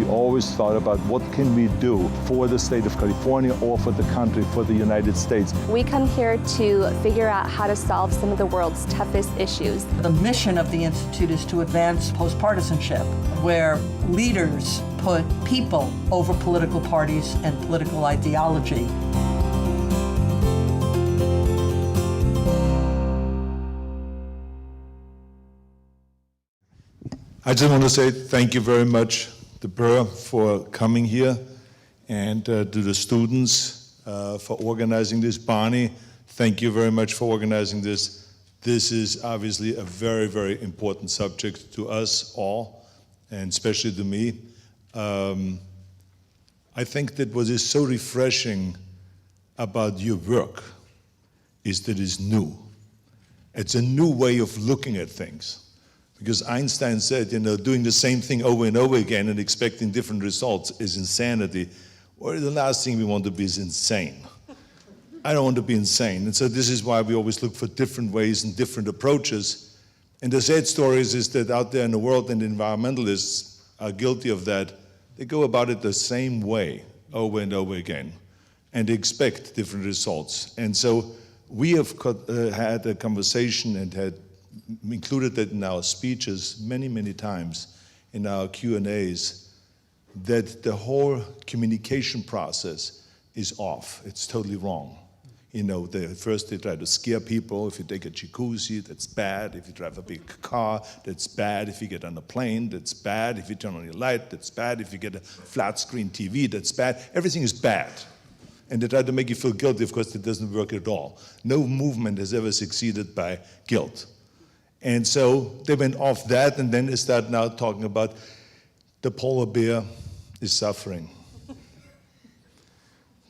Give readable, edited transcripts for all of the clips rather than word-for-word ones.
always thought about what can we do for the state of California or for the country, for the United States. We come here to figure out how to solve some of the world's toughest issues. The mission of the Institute is to advance post-partisanship, where leaders put people over political parties and political ideology. I just want to say thank you very much to Per for coming here, and to the students for organizing this. Barney, thank you very much for organizing this. This is obviously a very, very important subject to us all, and especially to me. I think that what is so refreshing about your work is that it's new. It's a new way of looking at things. Because Einstein said, you know, doing the same thing over and over again and expecting different results is insanity. Or the last thing we want to be is insane. I don't want to be insane. And so this is why we always look for different ways and different approaches. And the sad story is that out there in the world, and the environmentalists are guilty of that, they go about it the same way over and over again and expect different results. And so we have had a conversation and had included that in our speeches many, many times, in our Q&As, that the whole communication process is off. It's totally wrong. You know, first they try to scare people. If you take a jacuzzi, that's bad. If you drive a big car, that's bad. If you get on a plane, that's bad. If you turn on your light, that's bad. If you get a flat screen TV, that's bad. Everything is bad. And they try to make you feel guilty. Of course, it doesn't work at all. No movement has ever succeeded by guilt. And so they went off that, and then they start now talking about the polar bear is suffering.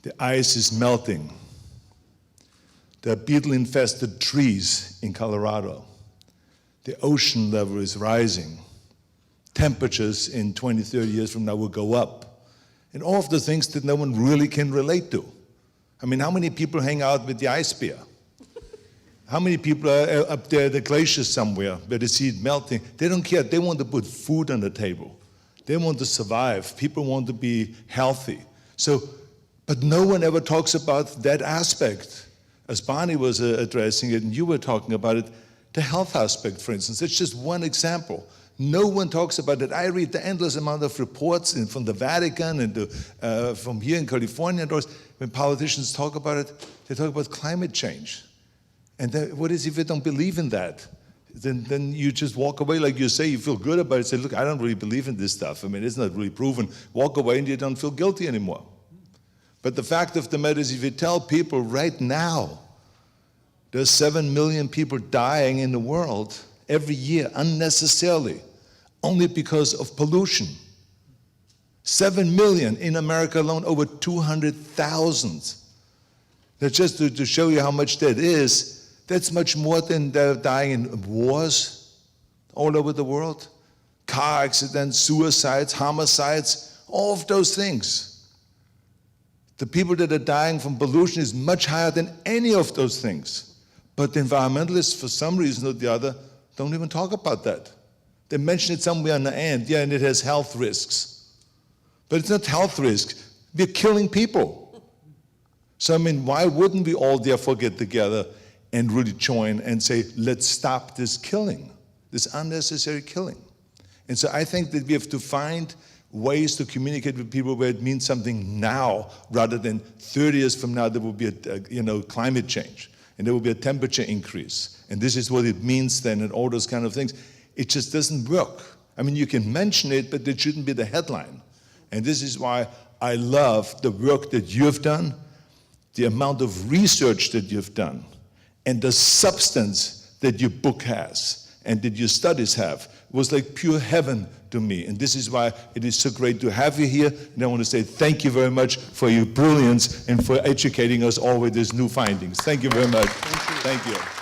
The ice is melting. There are beetle-infested trees in Colorado. The ocean level is rising. Temperatures in 20, 30 years from now will go up. And all of the things that no one really can relate to. I mean, how many people hang out with the ice bear? How many people are up there at the glaciers somewhere where they see it melting? They don't care. They want to put food on the table. They want to survive. People want to be healthy. So, but no one ever talks about that aspect. As Barney was addressing it, and you were talking about it, the health aspect, for instance. It's just one example. No one talks about it. I read the endless amount of reports from the Vatican and from here in California. When politicians talk about it, they talk about climate change. And then, what is if you don't believe in that? Then you just walk away, like you say, you feel good about it, say, look, I don't really believe in this stuff. I mean, it's not really proven. Walk away and you don't feel guilty anymore. But the fact of the matter is, if you tell people right now, there's 7 million people dying in the world every year unnecessarily, only because of pollution. 7 million in America alone, over 200,000. That's just to show you how much that is. That's much more than they're dying in wars all over the world. Car accidents, suicides, homicides, all of those things. The people that are dying from pollution is much higher than any of those things. But the environmentalists, for some reason or the other, don't even talk about that. They mention it somewhere on the end, yeah, and it has health risks. But it's not health risks. We're killing people. So, I mean, why wouldn't we all therefore get together and really join and say, let's stop this killing, this unnecessary killing? And so I think that we have to find ways to communicate with people where it means something now, rather than 30 years from now there will be a climate change, and there will be a temperature increase. And this is what it means then, and all those kind of things. It just doesn't work. I mean, you can mention it, but it shouldn't be the headline. And this is why I love the work that you've done, the amount of research that you've done, and the substance that your book has and that your studies have. It was like pure heaven to me. And this is why it is so great to have you here. And I want to say thank you very much for your brilliance and for educating us all with these new findings. Thank you very much. Thank you.